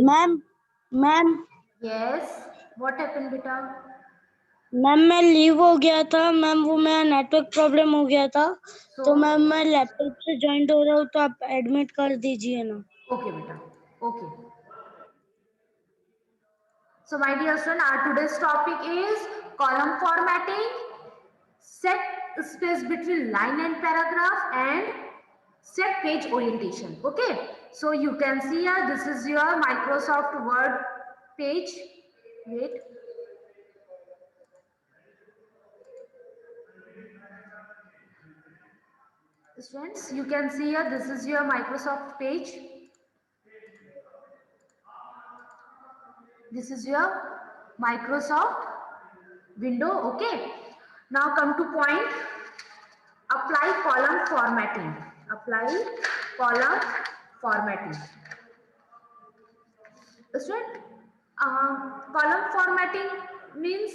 Ma'am ma'am Yes. What happened, beta? Ma'am मैं leave हो गया था मैम, वो मेरा नेटवर्क प्रॉब्लम हो गया था। तो मैम मैं लैपटॉप से ज्वाइन हो रहा हूँ, तो आप एडमिट कर दीजिए ना। Okay, beta. Okay. So, my dear student, our today's topic is column formatting, set space between line and paragraph, and set page orientation. Okay. So, you can see here, this is your Microsoft Word page. Wait. Students, you can see here, this is your Microsoft page. This is your Microsoft window. Okay. Now come to point. Apply column formatting. Apply column formatting. Student, column formatting means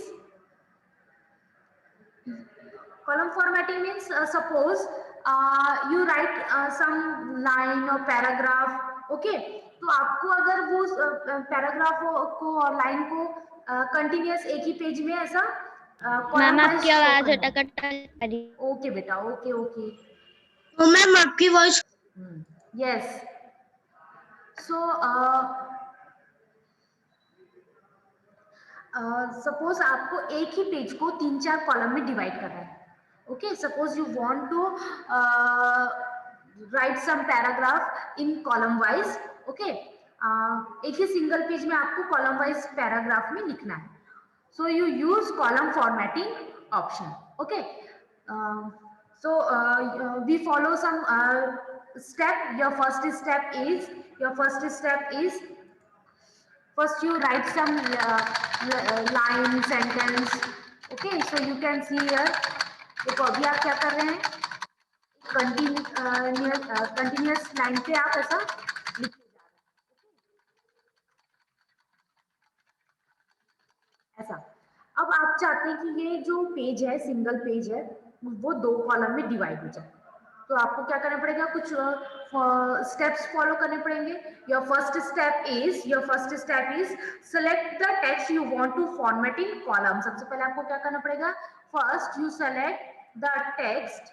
suppose you write some line or paragraph. Okay, तो आपको अगर वो paragraph को और line को continuous एक ही page में ऐसा मैम कॉलम वाइज आपकी शो आवाज करना है। अटक आ रही। ओके बेटा, ओके ओके। तो मैम आपकी वॉइस यस। सो सपोज आपको एक ही पेज को 3-4 कॉलम में डिवाइड करना है। Okay, suppose you want to write some paragraph in column wise. Okay, एक ही सिंगल पेज में आपको कॉलम वाइज पैराग्राफ में लिखना है। So you use column formatting option. Okay, so we follow some step. Your first step is first you write some line sentence. Okay, so you can see here, देखो अभी आप क्या कर रहे हैं, कंटिन्यूअस लाइन पे आप ऐसा लिखते जा रहे हैं ऐसा। अब आप चाहते हैं कि ये जो पेज है, सिंगल पेज है, वो 2 कॉलम में डिवाइड हो जाए। तो आपको क्या करना पड़ेगा, कुछ स्टेप्स फॉलो करने पड़ेंगे। Your first step is select the text you want to format in column. सबसे पहले आपको क्या करना पड़ेगा, first you select the text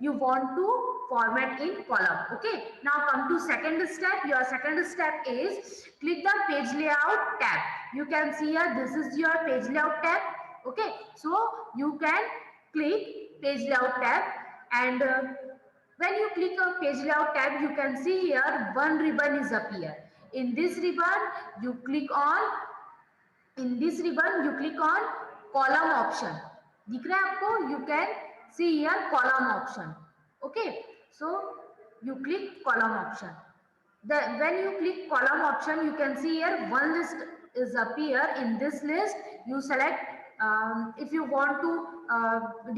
you want to format in column. Okay, now come to second step. Your second step is click the page layout tab. You can see here, this is your page layout tab. Okay, so you can click page layout tab, and when you click on page layout tab, you can see here one ribbon is appear. In this ribbon you click on column option. दिख रहा है आपको? You can see here column option. Okay, so you click column option. Then when you click column option, you can see here one list is appear. In this list you select if you want to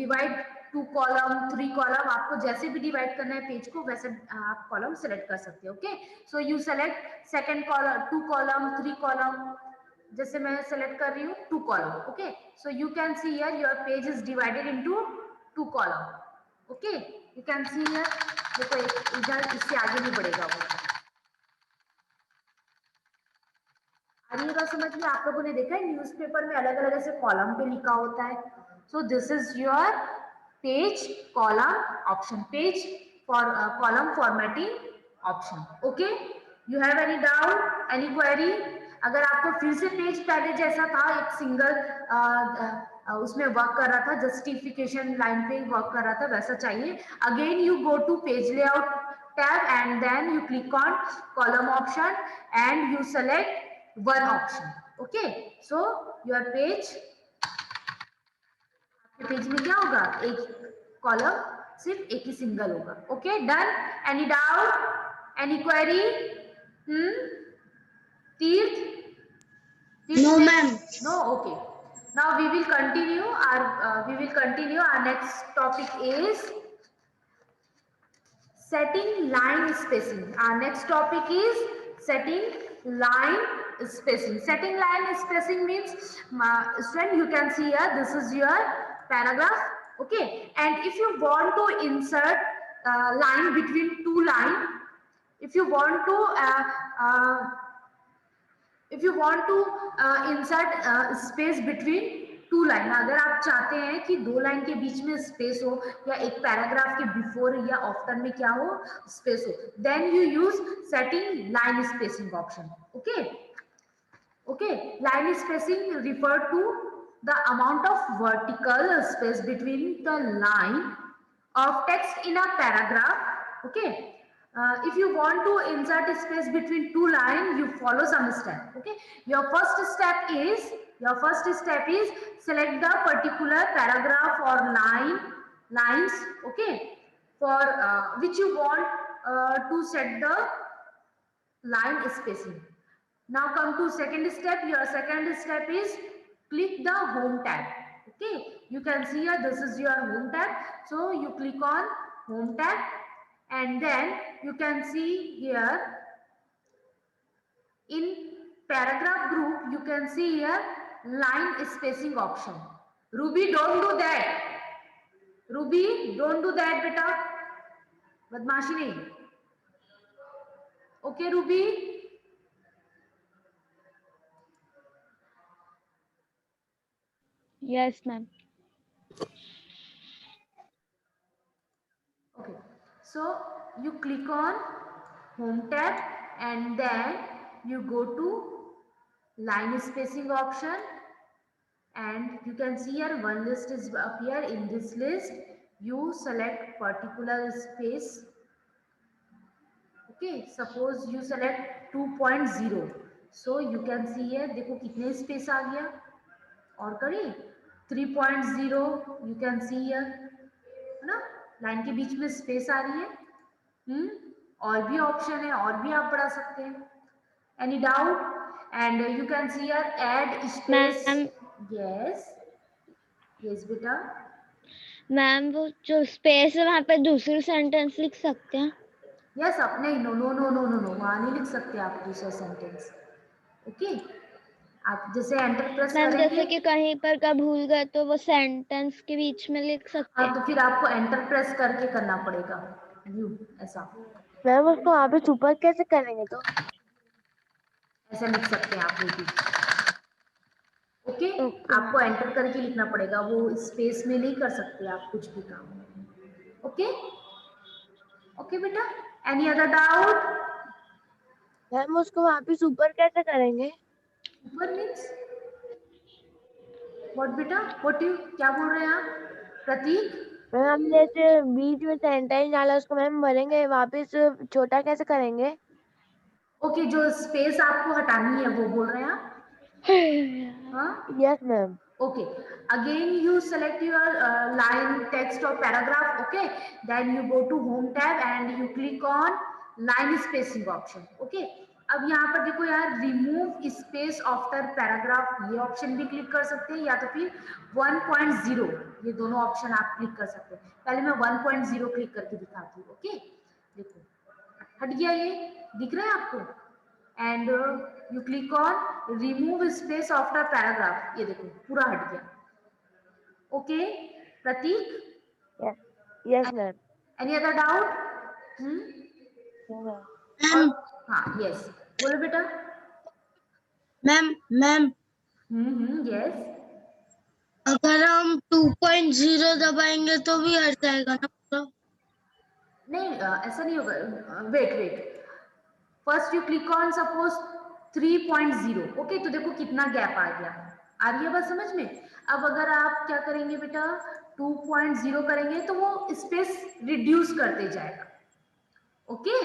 divide 2 column 3 column, आपको जैसे भी divide करना है page को वैसे आप column select कर सकते हो। Okay, so you select second column, 2 column, 3 column, जैसे मैं सेलेक्ट कर रही हूँ 2 column. Okay, so you can see here your page is divided into 2 column. Okay, you can see here, देखो इधर इससे आगे नहीं बढ़ेगा वो। आ रही होगा समझ में? आप लोगों ने देखा है न्यूज़पेपर में अलग अलग ऐसे कॉलम पे लिखा होता है। So this is your page column option, page for column formatting option. Okay, you have any doubt, any query? अगर आपको फिर से पेज पहले जैसा था, एक सिंगल उसमें वर्क कर रहा था, जस्टिफिकेशन लाइन पे वर्क कर रहा था, वैसा चाहिए, again you go to page layout tab and then you click on column option and you select one option. Okay, so your page, आपके पेज में क्या होगा, एक कॉलम सिर्फ एक ही सिंगल होगा। Okay, done? Any doubt, any query? तीर्थ? No, ma'am. No. Okay, now we will continue our next topic is setting line spacing. Our next topic is setting line spacing. Setting line spacing means, student, you can see here, this is your paragraph. Okay, and if you want to insert line between 2 lines, if you want to insert space between two line, अगर आप चाहते हैं कि दो line के बीच में space हो या एक पैराग्राफ के बिफोर या आफ्टर में क्या हो, स्पेस हो, then you use setting line spacing option. Okay, line spacing refer to the amount of vertical space between the line of text in a paragraph. Okay, if you want to insert space between two lines, you follow some step. Okay, your first step is select the particular paragraph or lines. Okay, for which you want to set the line spacing. Now come to second step. Your second step is click the home tab. Okay, you can see here this is your home tab. So you click on home tab and then you can see here in paragraph group you can see here line spacing option. Ruby, don't do that. Ruby, don't do that beta, बदमाशी नहीं. Okay Ruby. Yes, ma'am. Okay, so you click on home tab and then you go to line spacing option and you can see here one list is appear. In this list you select particular space. Okay, suppose you select 2.0, so you can see here देखो कितने space आ गया, और करिए 3.0 you can see here, है ना, line के बीच में space आ रही है. और भी ऑप्शन है, और भी आप बढ़ा सकते हैं. Any doubt? And you can see here add space. Yes बेटा. मैम वो जो स्पेस है वहाँ पे दूसरी सेंटेंस लिख सकते हैं? यस, आप नहीं, no no no no no no, वहाँ नहीं लिख सकते आप दूसरा सेंटेंस. ओके, आप जैसे एंटर प्रेस करेंगे, जैसे कि कहीं पर का भूल गए तो वो सेंटेंस के बीच में लिख सकते हैं. हाँ, तो फिर आपको एंटर प्रेस करके करना पड़ेगा. व्यू ऐसा. मैम उसको वहाँ पे सुपर कैसे करेंगे? तो ऐसा लिख सकते हैं आप भी. ओके, आपको एंटर करके लिखना पड़ेगा, वो स्पेस में नहीं कर सकते आप कुछ भी काम. ओके ओके बेटा. Any other doubt? मैम उसको वहाँ पे सुपर कैसे करेंगे? सुपर मीन्स व्हाट बेटा? व्हाट यू क्या बोल रहे हैं आप प्रतीक? मैम जैसे बीच में सेंटेंस डाला उसको मैम भरेंगे, वापस छोटा कैसे करेंगे? ओके, जो स्पेस आपको हटानी है वो बोल रहे हैं आप? हाँ, yes ma'am. okay, again you select your line, text or paragraph. Okay, then you go to home tab and you click on line spacing option. Okay, अब यहाँ पर देखो यार, रिमूव स्पेस आफ्टर पैराग्राफ, ये ऑप्शन भी click कर सकते हैं, या तो फिर 1.0, ये दोनों ऑप्शन आप क्लिक कर सकते हैं. पहले मैं 1.0 क्लिक करके दिखाती हूँ. ओके, देखो हट गया, ये दिख रहा है आपको. And you click on remove space after paragraph, ये देखो पूरा हट गया. Okay Prateek? Yes ma'am. Any other doubt? हाँ, यस, बोलो बेटा. मैम यस, अगर हम 2.0 दबाएंगे तो भी हट जाएगा ना पूरा? नहीं ऐसा नहीं होगा. Wait, first you click on suppose 3.0. ओके, तो देखो कितना गैप आ गया. आ रही है बात समझ में? अब अगर आप क्या करेंगे बेटा, 2.0 करेंगे तो वो स्पेस रिड्यूस करते जाएगा. Okay,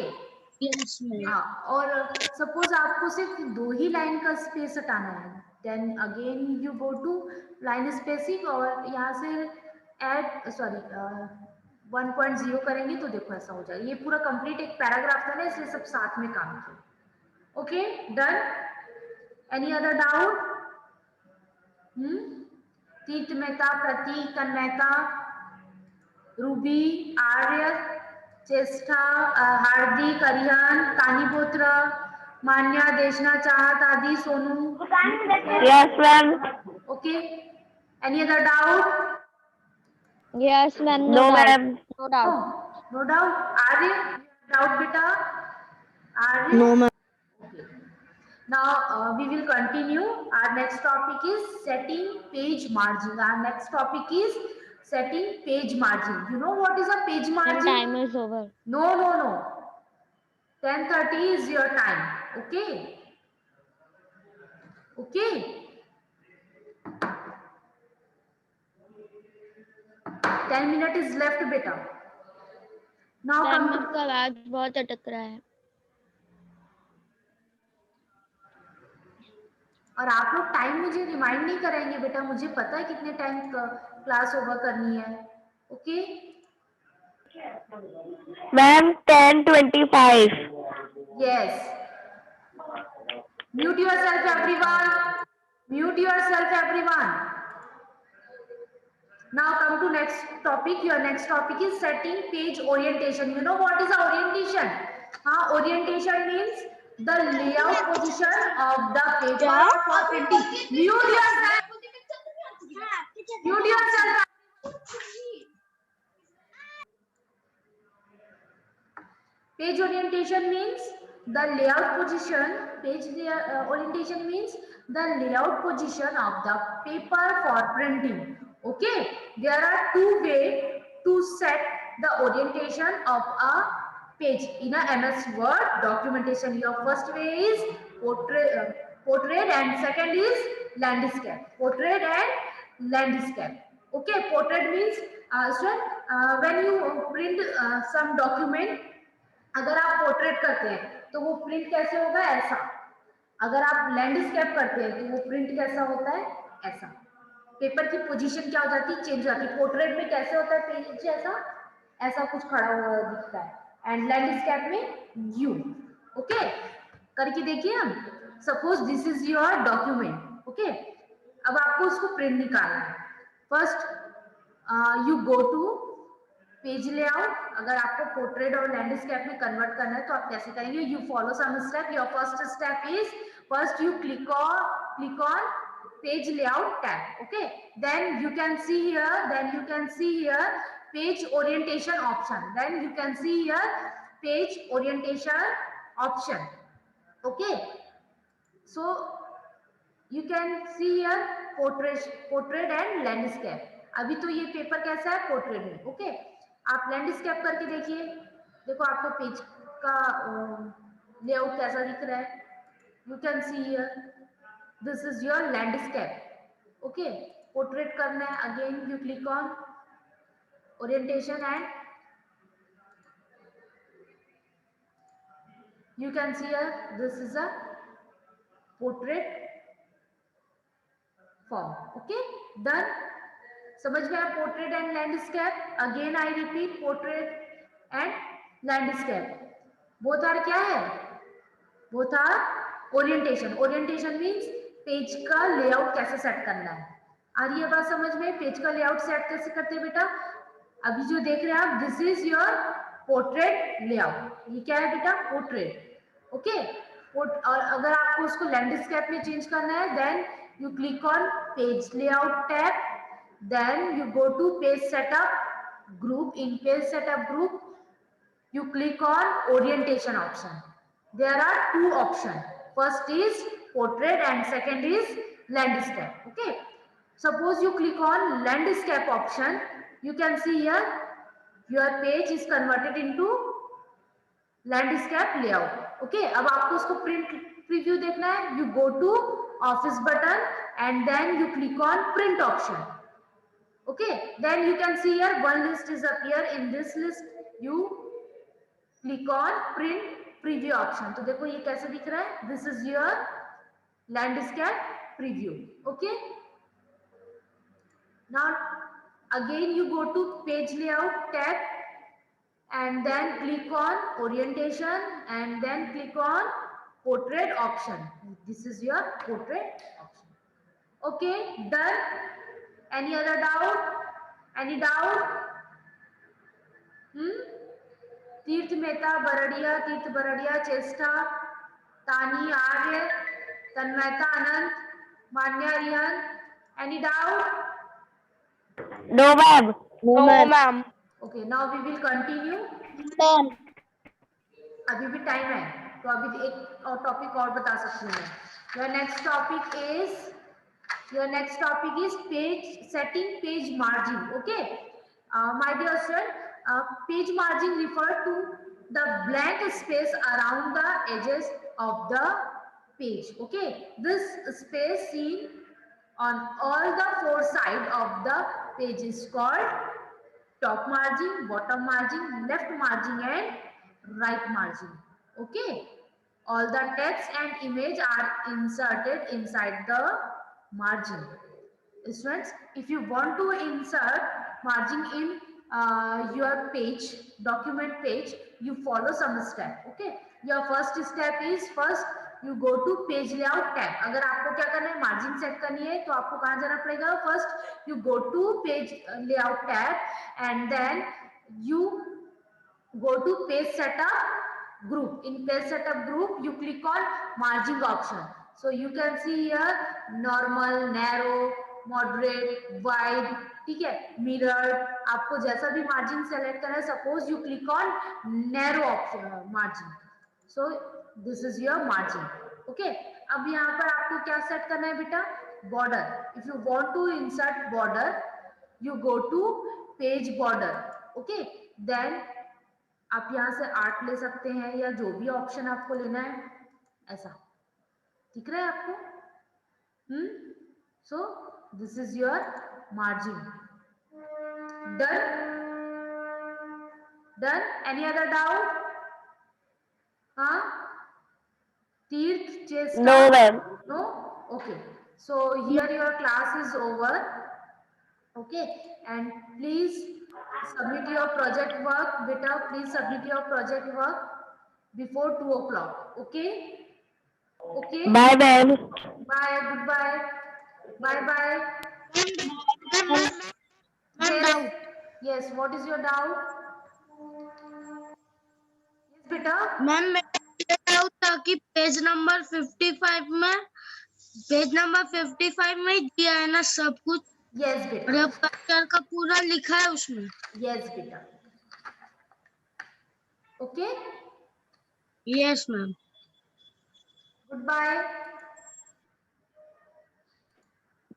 yes ma'am. हाँ, और सपोज आपको सिर्फ दो ही लाइन का स्पेस हटाना है, then again you go to line spacing और यहाँ से ऐड 1.0 करेंगे तो देखो ऐसा हो जाएगा. ये पूरा कंप्लीट एक पैराग्राफ था ना, इसलिए सब साथ में काम किया. Okay, done. Any other doubt? तीर्थ मेहता, प्रतीक, तन्मयता, रूबी, आर्य, चेष्टा, हार्दिक, अरिहन, कानीपुत्र, मान्या, Deshna, Chahat Aadi, Sonu. Yes ma'am. Okay, any other doubt? Yes ma'am. No ma'am. No doubt. No doubt. Arya, doubt बेटा? Arya? No, ma'am. Okay. Now we will continue. Our next topic is setting page margin. Our next topic is setting page margin. You know what is a page And margin? time is over. No. 10:30 is your time. Okay. Okay. 10 minutes is left, beta. Now ma'am come to आपका आवाज बहुत अटक रहा है. और आप लोग time मुझे रिमाइंड नहीं करेंगे बेटा, मुझे पता है कितने टाइम क्लास ओवर करनी है. Okay Ma'am, 10:25. Yes. Mute yourself everyone. Mute yourself everyone. Now come to next topic. Your next topic is setting page orientation. You know what is a orientation? Orientation means the layout position of the paper for printing. Mute yourself. Mute yourself. Page orientation means the layout position. Orientation means the layout position of the paper for printing. Okay, there are two ways to set the orientation of a page in a MS Word documentation. Your first way is portrait and second is landscape. Portrait and landscape. Okay, portrait means when you print some document, अगर आप portrait करते हैं तो वो print कैसे होगा, ऐसा. अगर आप लैंडस्केप करते हैं तो वो प्रिंट कैसा होता है, ऐसा. पेपर की पोजीशन क्या हो जाती है, चेंज हो जाती है. पोर्ट्रेट में कैसे होता है, पेज ऐसा कुछ खड़ा हुआ दिखता है. एंड लैंडस्केप में यू. ओके, करके देखिए. हम suppose this is your document. Okay, अब आपको उसको प्रिंट निकालना है. First you go to page layout. अगर आपको पोर्ट्रेट और लैंडस्केप में कन्वर्ट करना है तो आप कैसे करेंगे, you follow some step. Your first step is first you click on page layout tab. Okay, then you can see here page orientation option. Then you can see here page orientation option. Okay, so you can see here portrait and landscape. अभी तो ये paper कैसा है, portrait में. Okay, आप landscape करके देखिए. देखो आपको पेज का लेआउट कैसा दिख रहा है. You can see here this is your landscape. Okay, portrait करना है, again you click on orientation and you can see here this is a portrait form. Okay, done. समझ में आया portrait and landscape. Again I repeat, portrait and landscape both are क्या है, both are orientation. Orientation means page का layout कैसे set करना है. आ रही है बात समझ में. पेज का लेआउट सेट कैसे करते हैं बेटा, अभी जो देख रहे हैं आप, this is your portrait layout. ये क्या है बेटा, पोर्ट्रेट. ओके, और अगर आपको उसको लैंडस्केप में चेंज करना है, then you click on page layout tab. then you go to page setup group. In page setup group you click on orientation option. There are two options. First is portrait and second is landscape. Okay, suppose you click on landscape option, you can see here your page is converted into landscape layout. Okay, अब आपको उसको print preview देखना है. You go to office button and then you click on print option. Okay, then you can see here one list is appear. In this list you click on print preview option. तो देखो ये कैसे दिख रहा है, this is your landscape preview. Okay, now again you go to page layout tab and then click on orientation and then click on portrait option. This is your portrait option. Okay, done. Any other doubt? Any doubt? तीर्थ मेहता बरड़िया चेष्टा तानी आर्य तन्मयता अनंत मान्या रिहन. Any doubt? No, ma'am. No, ma'am. Okay, now we will continue. Ma'am. अभी भी time है. तो अभी एक और टॉपिक और बता सकती हूँ मैं. Your next topic is page setting page margin. Okay, my dear student, page margin refer to the blank space around the edges of the page. Okay, this space seen on all the four sides of the page is called top margin, bottom margin, left margin and right margin. Okay, all the text and image are inserted inside the margin. Students, if you want to insert margin in your page, document page, you follow some step. Okay, your first step is first you go to page layout tab. अगर आपको क्या करना है, margin set करनी है, तो आपको कहाँ जाना पड़ेगा? First you go to page layout tab and then you go to page setup group. In page setup group you click on margin option. So you can see here normal, narrow, moderate, wide, ठीक है, mirrored. आपको जैसा भी margin select करना है, suppose you click on narrow option margin. So this is your margin. Okay, अब यहाँ पर आपको क्या सेट करना है बेटा? Border. If you want to insert border, you go to page border. Okay, then आप यहाँ से 8 ले सकते हैं या जो भी ऑप्शन आपको लेना है, ऐसा दिख रहा है आपको? So this is your margin. Done. Any other doubt? हाँ, तीर्थ, चेस्टा? No, ma'am. No? Okay, so here your class is over. Okay, and please submit your project work, beta. Please submit your project work before 2 o'clock. Okay. Okay. Bye, ma'am. Bye. Goodbye. Bye. Bye. Yes. Yes. What is your doubt? Yes, beta. Ma'am मैं ये doubt था कि page number 55 में ही दिया है ना सब कुछ, Yes, और beta. अब कल्चर का पूरा लिखा है उसमें. Yes, beta. Okay. Yes ma'am. Goodbye.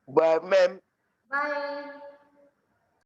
Bye, ma'am. Bye.